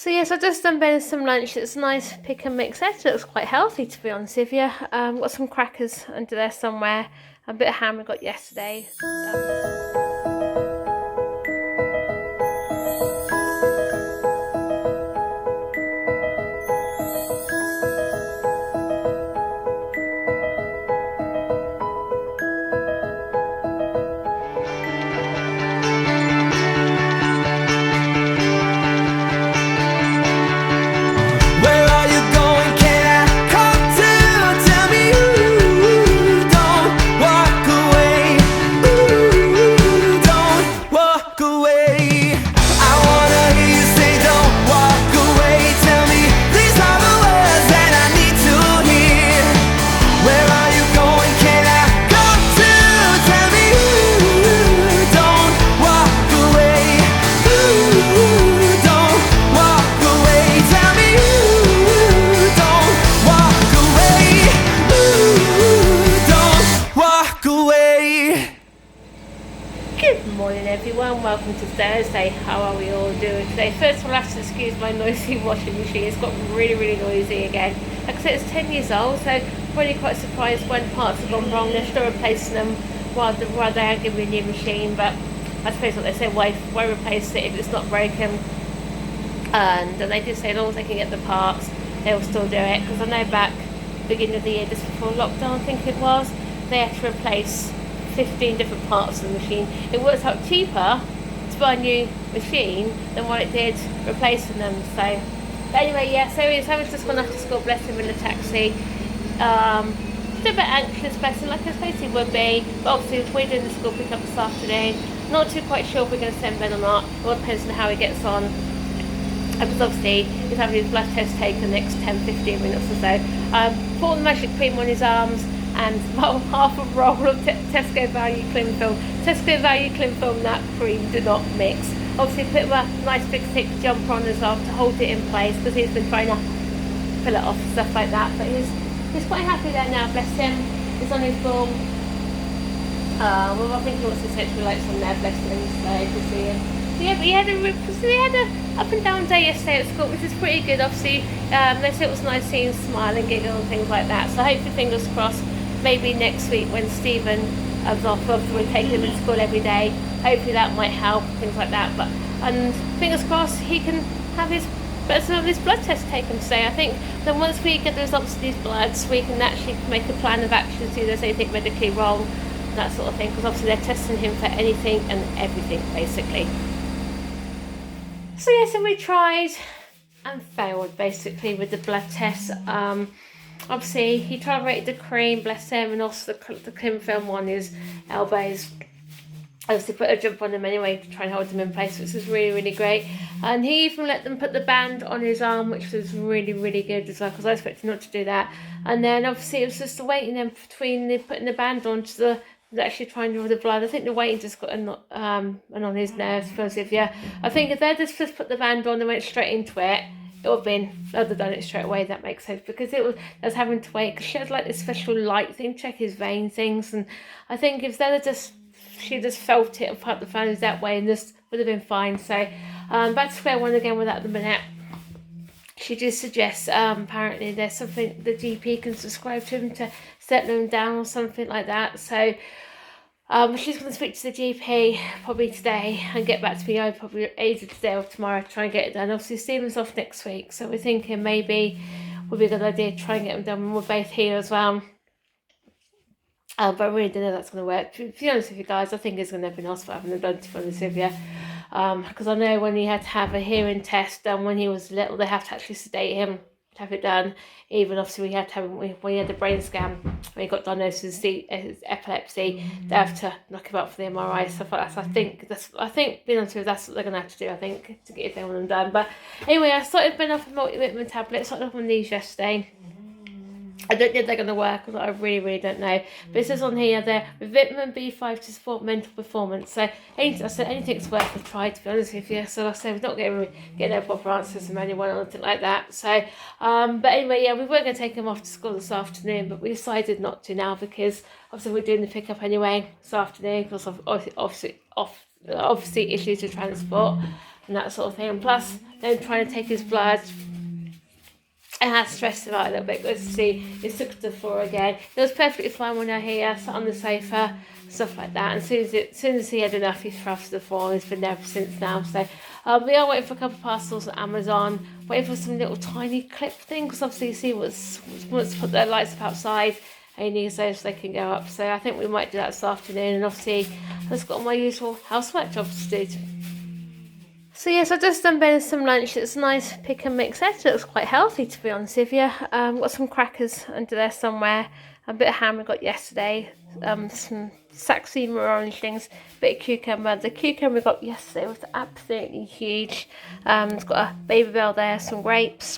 So yes, I've just done Ben some lunch. It's a nice pick and mix. It looks quite healthy, to be honest with you. Got some crackers under there somewhere. A bit of ham I got yesterday. Everyone, welcome to Thursday. How are we all doing today? First of all, I have to excuse my noisy washing machine. It's got really noisy again. Like I said, it's 10 years old, so I'm really quite surprised when parts have gone wrong. They're still replacing them while they are giving me a new machine, but I suppose what they say, why replace it if it's not broken? And they did say as long as they can get the parts, they'll still do it, because I know back beginning of the year, just before lockdown I think it was, they had to replace 15 different parts of the machine. It works out cheaper to buy a new machine than what it did replacing them. So, but anyway, yeah. So Sammy's just gone off to school. Bless him, in the taxi. Just a bit anxious, bless him, like I suppose he would be. But obviously, we're doing the school pick up this afternoon. Not too quite sure if we're going to send Ben or not. It all depends on how he gets on. Because obviously he's having his blood test taken the next 10-15 minutes or so. Put the magic cream on his arms. And half a roll of Tesco Value Cling Film. Tesco Value Cling Film and that cream do not mix. Obviously put him a nice big thick jumper on as well to hold it in place, because he's been trying to pull it off and stuff like that. But he's quite happy there now, bless him. He's on his ball. Well, I think he wants his sexual lights on there, bless him, so to see him. Yeah, but he had a up and down day yesterday at school, which is pretty good. Obviously, they said it was nice seeing him smile and giggle and things like that. So hopefully, fingers crossed, maybe next week when Stephen is off, we're taking him to school every day. Hopefully that might help, things like that. And fingers crossed he can have some of his blood tests taken today. I think then once we get the results of these bloods, we can actually make a plan of action, see if there's anything medically wrong, that sort of thing. Because obviously they're testing him for anything and everything, basically. So yes, and we tried and failed basically with the blood tests. Obviously he tolerated the cream, bless him, and also the cling film on his elbows. Obviously put a jump on him anyway to try and hold him in place, which was really great. And he even let them put the band on his arm, which was really good as well, because I expected not to do that. And then obviously it was just the waiting in between putting the band on to the actually trying to draw the blood. I think the waiting just got and on his nerves, because I think if they just put the band on and went straight into it, it would have been, they'd have done it straight away. That makes sense, because I was having to wait, because she had like this special light thing, check his vein things, and I think if she just felt it and put the fans that way, and this would have been fine. So back to square one again with that at the minute. She did suggest apparently there's something the GP can subscribe to him to settle him down or something like that. So she's going to speak to the GP probably today and get back to me probably either today or tomorrow to try and get it done. Obviously Stephen's off next week, so we're thinking maybe would be a good idea to try and get them done when we're both here as well. But I really don't know that's going to work. To be honest with you guys, I think he's going to be in hospital having them done, to be honest with you. Because I know when he had to have a hearing test done when he was little, they have to actually sedate him to have it done. Even obviously we had to have when he had the brain scan, when he got diagnosed with his epilepsy, they have to knock him out for the MRI, stuff like that. So I think being honest with you, that's what they're going to have to do, I think, to get them done. But anyway, I started been off a multivitamin tablet, started off on these yesterday. I don't think they're going to work, I really don't know. But it says on here they're with vitamin B5 to support mental performance. So anything's worth a try, to be honest with you. So like I said, we're not getting no proper answers from anyone or anything like that. So, but anyway, yeah, we were going to take them off to school this afternoon, but we decided not to now, because obviously we're doing the pickup anyway this afternoon, because of obviously issues with transport and that sort of thing. And plus, them trying to take his blood. It has stressed him out a little bit. Good to see he's took to the floor again. It was perfectly fine when I were here, sat on the sofa, stuff like that. And as soon as he had enough, he thrust to the floor. He's been there ever since now. So we are waiting for a couple of parcels at Amazon. Waiting for some little tiny clip thing, because obviously you see wants to put their lights up outside. And he needs those so they can go up. So I think we might do that this afternoon. And obviously I've just got all my usual housework jobs to do. So yes, I've just done Ben some lunch. It's a nice pick and mix. It looks quite healthy, to be honest with you. Got some crackers under there somewhere. A bit of ham we got yesterday. Some saxima orange things. A bit of cucumber. The cucumber we got yesterday was absolutely huge. It's got a baby bell there, some grapes,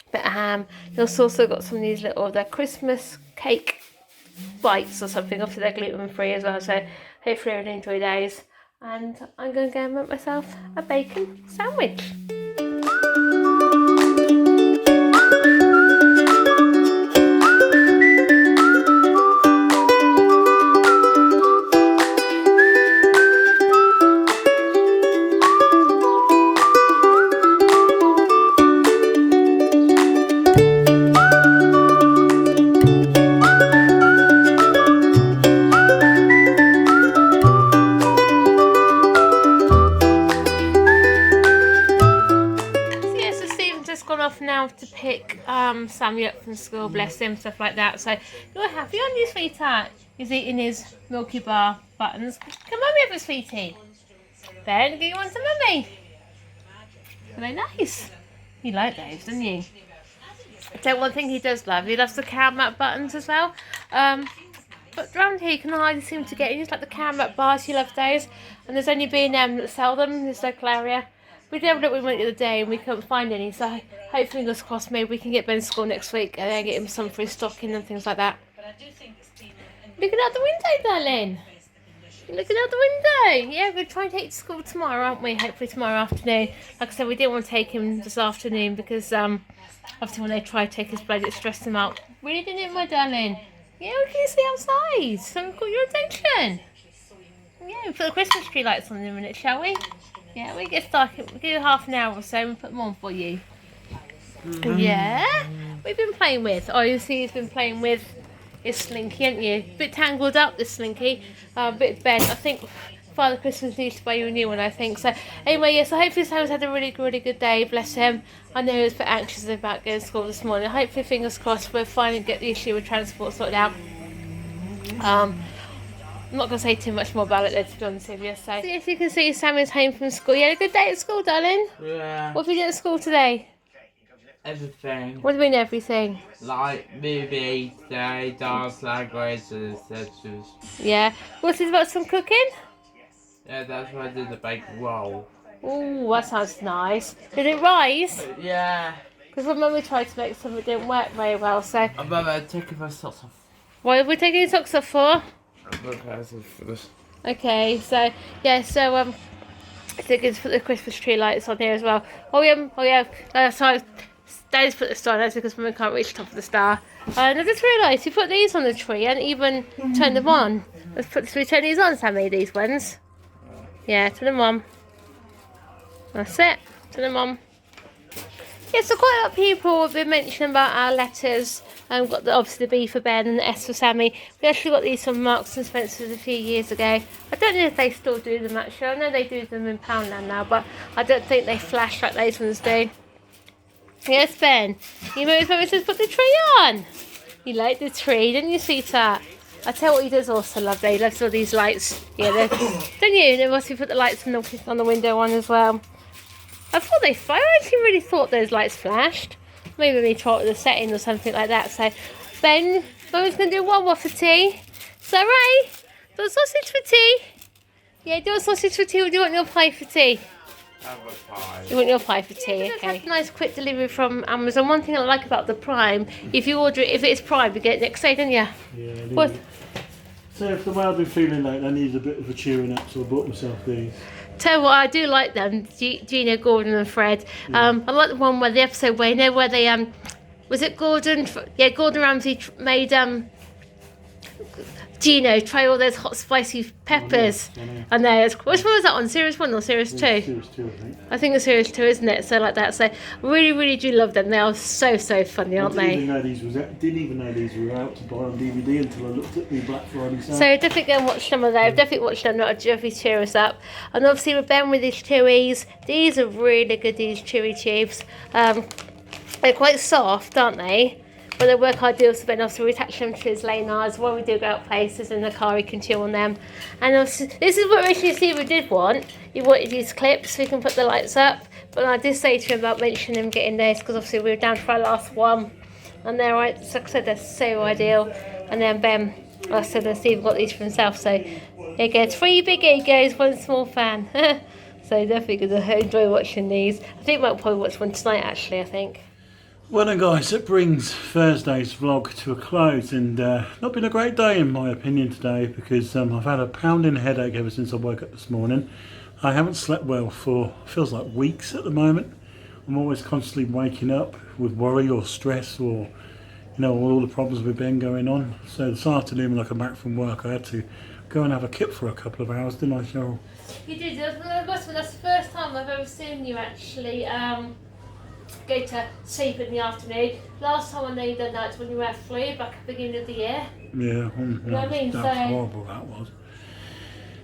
a bit of ham. It's also got some of these little Christmas cake bites or something. Obviously they're gluten free as well, so hopefully I'll enjoy those. And I'm going to go and make myself a bacon sandwich. Now to pick Sammy up from school, bless him, stuff like that. So you're happy on your sweetheart. He's eating his Milky Bar buttons. Come on over, sweetie. Ben, do you want some mummy? Are they nice? You like those, don't you? I tell you one thing he does love. He loves the caramel buttons as well. But around here you can hardly seem to get just like the caramel bars. He loves those. And there's only been that sell them in this local area. We did have a look, we went the other day and we couldn't find any, so hopefully, fingers crossed, maybe we can get Ben to school next week and then get him some free stocking and things like that. Looking out the window, darling. You're looking out the window. Yeah, we're trying to take him to school tomorrow, aren't we? Hopefully tomorrow afternoon. Like I said, we didn't want to take him this afternoon because obviously when they tried to take his blood, it stressed him out. Really didn't it, my darling? Yeah, we can see outside. So we've got your attention. Yeah, we put the Christmas tree lights on in a minute, shall we? Yeah, we get started. We'll give you half an hour or so and put them on for you. Yeah, we've been playing with. Oh, you see, he's been playing with his slinky, haven't you? A bit tangled up, this slinky. A bit bent. I think Father Christmas needs to buy you a new one, I think. So anyway, yeah. So hopefully Sam's had a really good day. Bless him. I know he was a bit anxious about going to school this morning. Hopefully, fingers crossed, we'll finally get the issue with transport sorted out. I'm not going to say too much more about it though, to be honest with you. So yes, you can see Sammy's home from school. You had a good day at school, darling? Yeah. What have you done at school today? Everything. What do you mean everything? Like movie today, dance language, and etc. Yeah. What's it about some cooking? Yeah, that's why I did the bacon roll. Oh, that sounds nice. Did it rise? Yeah. Because when Mummy tried to make some, it didn't work very well, so... I'm taking my socks off. What are we taking your socks off for? Okay, so yeah, so I think it's put the Christmas tree lights on here as well. Oh yeah. So Daddy's put the star. That's because Mum can't reach the top of the star. And I just realised you put these on the tree and even turn them on. Should we turn these on, Sammy? These ones. Yeah, turn them on. That's it. Turn them on. Yeah, so quite a lot of people have been mentioning about our letters. Got obviously the B for Ben and the S for Sammy. We actually got these from Marks and Spencer's a few years ago. I don't know if they still do them actually. I know they do them in Poundland now, but I don't think they flash like those ones do. Yes, Ben. You remember when says put the tree on? You like the tree, didn't you, sweetheart? I tell you what he does also love. He loves all these lights. Yeah, don't you? They must put the lights on the window on as well. I actually really thought those lights flashed. Maybe we tried the setting or something like that. So, Ben, Mum's going to do one more for tea. So, Ray, do a sausage for tea? Yeah, do a sausage for tea or do you want your pie for tea? Have a pie. You want your pie for tea, yeah, okay. It's a nice quick delivery from Amazon. One thing I like about the Prime, if you order it, if it's Prime, you get it next day, don't you? Yeah, what? So if the way I've been feeling like I need a bit of a cheering up, so I bought myself these. Tell you what, I do like them, Gina, Gordon and Fred. I like the one where the episode where, you know, where they, was it Gordon? Yeah, Gordon Ramsay made, Gino, try all those hot spicy peppers. I know. Which one was that on? Series 1 or Series 2? Series 2, I think. I think it's Series 2, isn't it? So like that. So really, really do love them. They are so funny, aren't I they? didn't even know these were out to buy on DVD until I looked at the Black Friday sale. So definitely go and watch some of those. Definitely watch them. Not definitely cheer us up. And obviously with Ben with his chewies, these are really good. These chewy tubes. They're quite soft, aren't they? But they work ideal for Ben. Also, we attach them to his lanars when we do go out places in the car. He can chew on them. And also, this is what originally Steve did want. He wanted these clips so we can put the lights up. But I did say to him about mentioning him getting those because obviously we were down to our last one. And they're right. Like I said, they're so ideal. And then Ben, like I said, Steve got these for himself. So here he goes. 3 big egos, 1 small fan. So definitely going to enjoy watching these. I think we'll probably watch one tonight. Actually, I think. Well then guys, that brings Thursday's vlog to a close, and not been a great day in my opinion today because I've had a pounding headache ever since I woke up this morning. I haven't slept well for, feels like weeks at the moment. I'm always constantly waking up with worry or stress or, you know, all the problems with Ben going on. So this afternoon when I come back from work I had to go and have a kip for a couple of hours, didn't I, Cheryl? You did. That's the first time I've ever seen you actually go to sleep in the afternoon. Last time I know you done that was when you were flu back at the beginning of the year. Yeah, You know what I mean? that's horrible that was.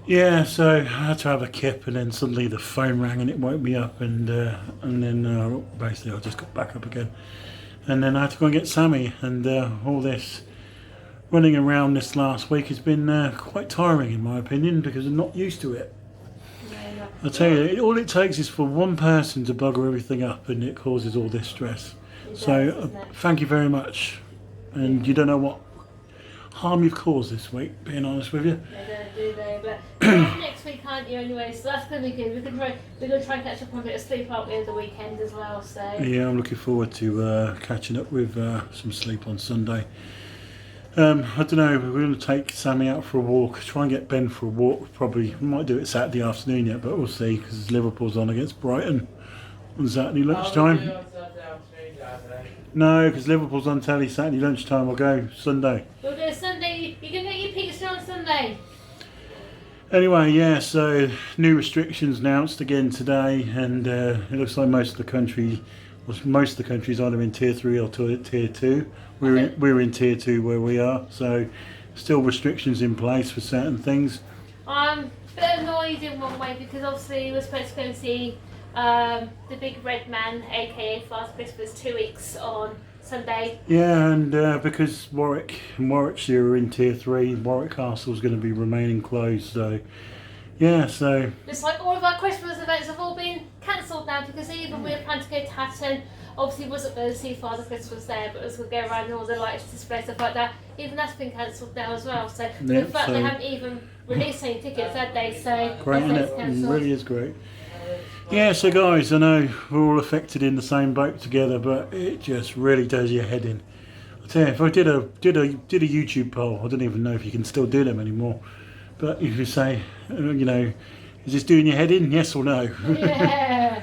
Yeah, so I had to have a kip and then suddenly the phone rang and it woke me up and then basically I just got back up again. And then I had to go and get Sammy, and all this running around this last week has been quite tiring in my opinion because I'm not used to it. I tell you, all it takes is for one person to bugger everything up and it causes all this stress. So thank you very much. And you don't know what harm you've caused this week, being honest with you. They don't, do they? But you're off next week, aren't you, anyway? So that's going to be good. We're going to try and catch up on a bit of sleep, aren't we, over the weekend as well. So Yeah, I'm looking forward to catching up with some sleep on Sunday. I don't know, we're going to take Sammy out for a walk, try and get Ben for a walk, probably, we might do it Saturday afternoon yet, but we'll see, because Liverpool's on against Brighton on Saturday lunchtime. No, because Liverpool's on telly Saturday lunchtime, we'll go Sunday. we'll go Sunday. You can get your pizza on Sunday. Anyway, yeah, so new restrictions announced again today, and it looks like most of the countries either in tier 3 or tier 2. We're in tier 2 where we are, so still restrictions in place for certain things. I'm a bit annoyed in one way because obviously we're supposed to go and see the Big Red Man, aka Father Christmas, 2 weeks on Sunday. Yeah, and because Warwick and Warwickshire are in tier 3, Warwick Castle is going to be remaining closed, so yeah, so It's like all of our Christmas events have all been cancelled now because even we were planning to go to Hatton. Obviously wasn't going to see Father Christmas there, but it was going to go around and all the lights display, stuff like that. Even that's been cancelled now as well. So Yeah, in fact so they haven't even released any tickets, had they? So great, isn't it's it? It cancelled. really is great. Yeah, so guys, I know we're all affected in the same boat together, but it just really does your head in. I tell you, if I did a YouTube poll, I don't even know if you can still do them anymore. But if you say, you know, is this doing your head in? Yes or no? Yeah.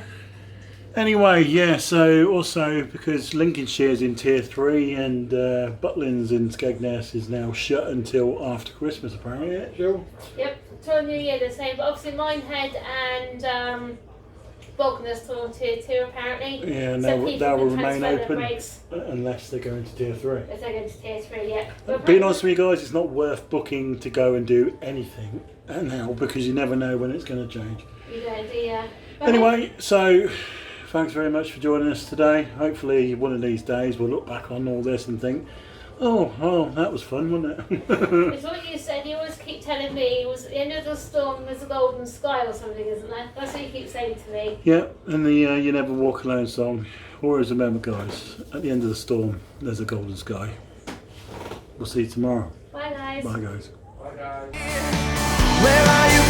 Anyway, yeah, so also because Lincolnshire's in tier 3 and Butlins in Skegness is now shut until after Christmas apparently, yeah, Jill? Yep, till New Year the same. But obviously Minehead and Bognor still on tier 2 apparently. Yeah, and So that will people can remain transfer their open breaks. unless they go into tier 3. If they're going to tier 3, yeah. But Being honest with you guys, it's not worth booking to go and do anything now because you never know when it's going to change. you don't, do you? But Anyway, so thanks very much for joining us today. Hopefully one of these days we'll look back on all this and think, oh, that was fun, wasn't it? it's what you said. You always keep telling me it was at the end of the storm there's a golden sky or something, isn't there? That's what you keep saying to me. Yeah, and the You Never Walk Alone song. Always remember, guys, at the end of the storm there's a golden sky. We'll see you tomorrow. Bye guys. Bye, guys. Bye, guys. Where are you?